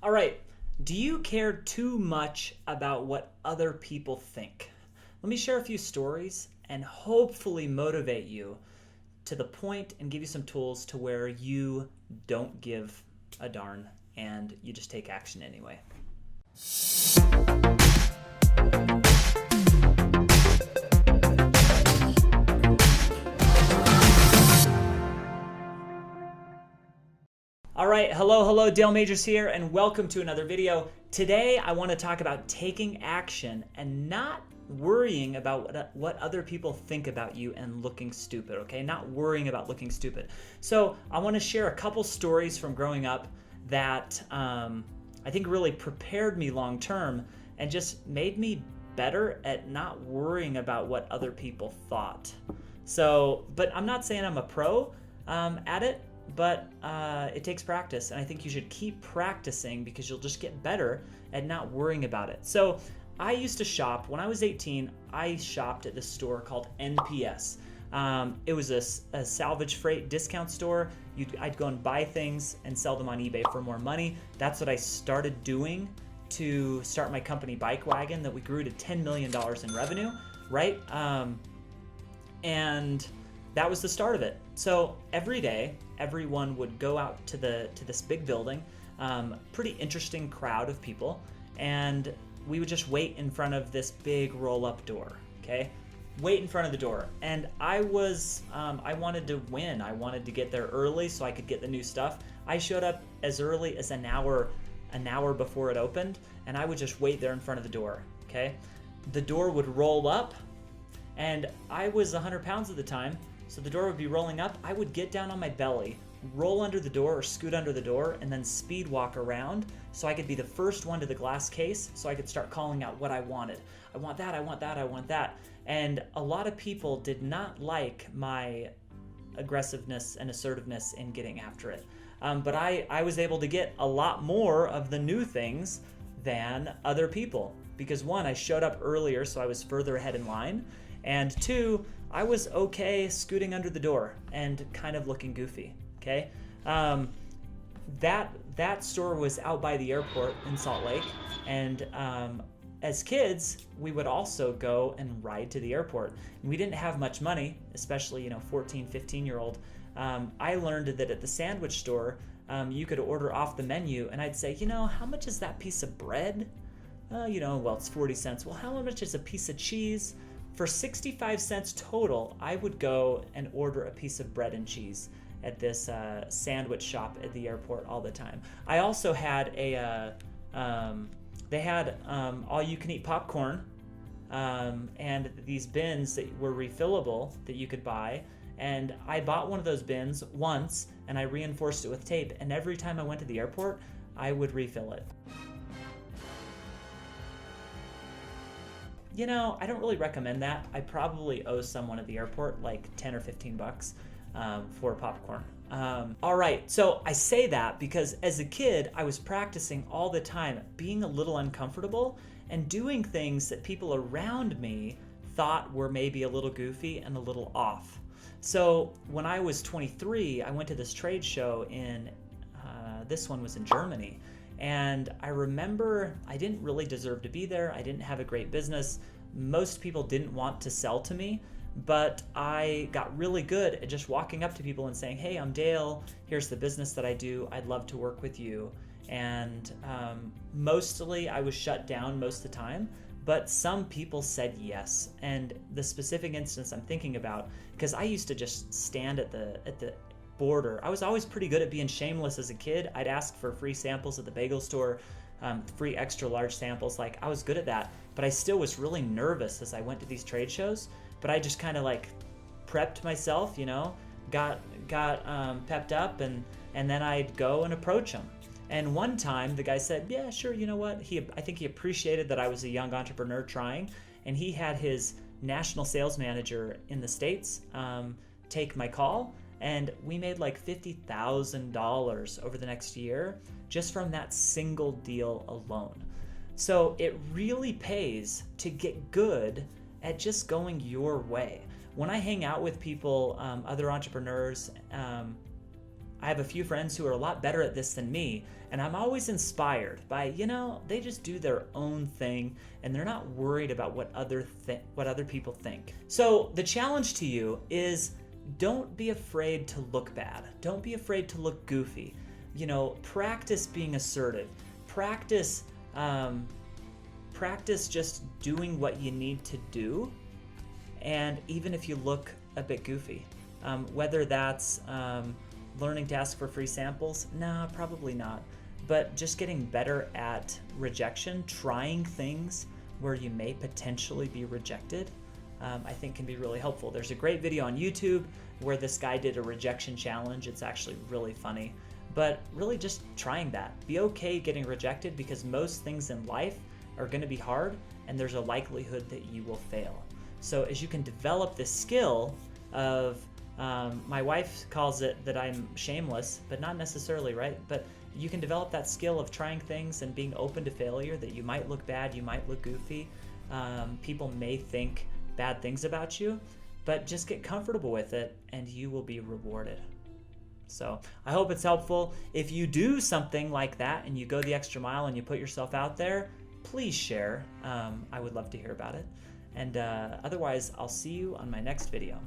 All right. Do you care too much about what other people think? Let me share a few stories and hopefully motivate you to the point and give you some tools to where you don't give a darn and you just take action anyway. All right, hello, Dale Majors here, and welcome to another video. Today, I want to talk about taking action and not worrying about what other people think about you and looking stupid, okay? Not worrying about looking stupid. So I want to share a couple stories from growing up that I think really prepared me long term and just made me better at not worrying about what other people thought. So, but I'm not saying I'm a pro at it, but it takes practice, and I think you should keep practicing because you'll just get better at not worrying about it. So I used to shop. When I was 18, I shopped at this store called NPS. It was a salvage freight discount store. I'd go and buy things and sell them on eBay for more money. That's what I started doing to start my company Bike Wagon that we grew to $10 million in revenue, right? And that was the start of it. So every day, everyone would go out to this big building, pretty interesting crowd of people, and we would just wait in front of this big roll-up door. Okay, wait in front of the door, and I wanted to win. I wanted to get there early so I could get the new stuff. I showed up as early as an hour before it opened, and I would just wait there in front of the door. Okay, the door would roll up, and I was 100 pounds at the time. So the door would be rolling up. I would get down on my belly, roll under the door or scoot under the door, and then speed walk around so I could be the first one to the glass case so I could start calling out what I wanted. I want that, I want that, I want that. And a lot of people did not like my aggressiveness and assertiveness in getting after it. But I was able to get a lot more of the new things than other people because one, I showed up earlier so I was further ahead in line, and two, I was okay scooting under the door and kind of looking goofy, okay? That store was out by the airport in Salt Lake, and as kids, we would also go and ride to the airport. And we didn't have much money, especially, 14, 15-year-old. I learned that at the sandwich store, you could order off the menu, and I'd say, how much is that piece of bread? Well, it's 40 cents. Well, how much is a piece of cheese? For 65 cents total, I would go and order a piece of bread and cheese at this sandwich shop at the airport all the time. I also had they had all-you-can-eat popcorn and these bins that were refillable that you could buy. And I bought one of those bins once, and I reinforced it with tape. And every time I went to the airport, I would refill it. I don't really recommend that. I probably owe someone at the airport like 10 or 15 bucks for popcorn. All right, so I say that because as a kid, I was practicing all the time, being a little uncomfortable and doing things that people around me thought were maybe a little goofy and a little off. So when I was 23, I went to this trade show this one was in Germany. And I remember I didn't really deserve to be there. I didn't have a great business. Most people didn't want to sell to me, but I got really good at just walking up to people and saying, hey, I'm Dale. Here's the business that I do. I'd love to work with you. And mostly I was shut down most of the time, but some people said yes. And the specific instance I'm thinking about, because I used to just stand at the border. I was always pretty good at being shameless as a kid. I'd ask for free samples at the bagel store, free extra large samples. Like, I was good at that, but I still was really nervous as I went to these trade shows. But I just kind of like prepped myself, got pepped up, and then I'd go and approach them. And one time the guy said, yeah, sure, you know what? I think he appreciated that I was a young entrepreneur trying, and he had his national sales manager in the States take my call. And we made like $50,000 over the next year just from that single deal alone. So it really pays to get good at just going your way. When I hang out with people, other entrepreneurs, I have a few friends who are a lot better at this than me, and I'm always inspired by, they just do their own thing and they're not worried about what other people think. So the challenge to you is, don't be afraid to look bad. Don't be afraid to look goofy. Practice being assertive. Practice just doing what you need to do, and even if you look a bit goofy, whether that's learning to ask for free samples, nah, probably not, but just getting better at rejection, trying things where you may potentially be rejected, I think can be really helpful. There's a great video on YouTube where this guy did a rejection challenge. It's actually really funny, but really just trying that. Be okay getting rejected, because most things in life are going to be hard and there's a likelihood that you will fail. So as you can develop this skill of, my wife calls it that I'm shameless, but not necessarily, right? But you can develop that skill of trying things and being open to failure, that you might look bad, you might look goofy. People may think bad things about you, but just get comfortable with it and you will be rewarded. So I hope it's helpful. If you do something like that and you go the extra mile and you put yourself out there, please share. I would love to hear about it. And otherwise, I'll see you on my next video.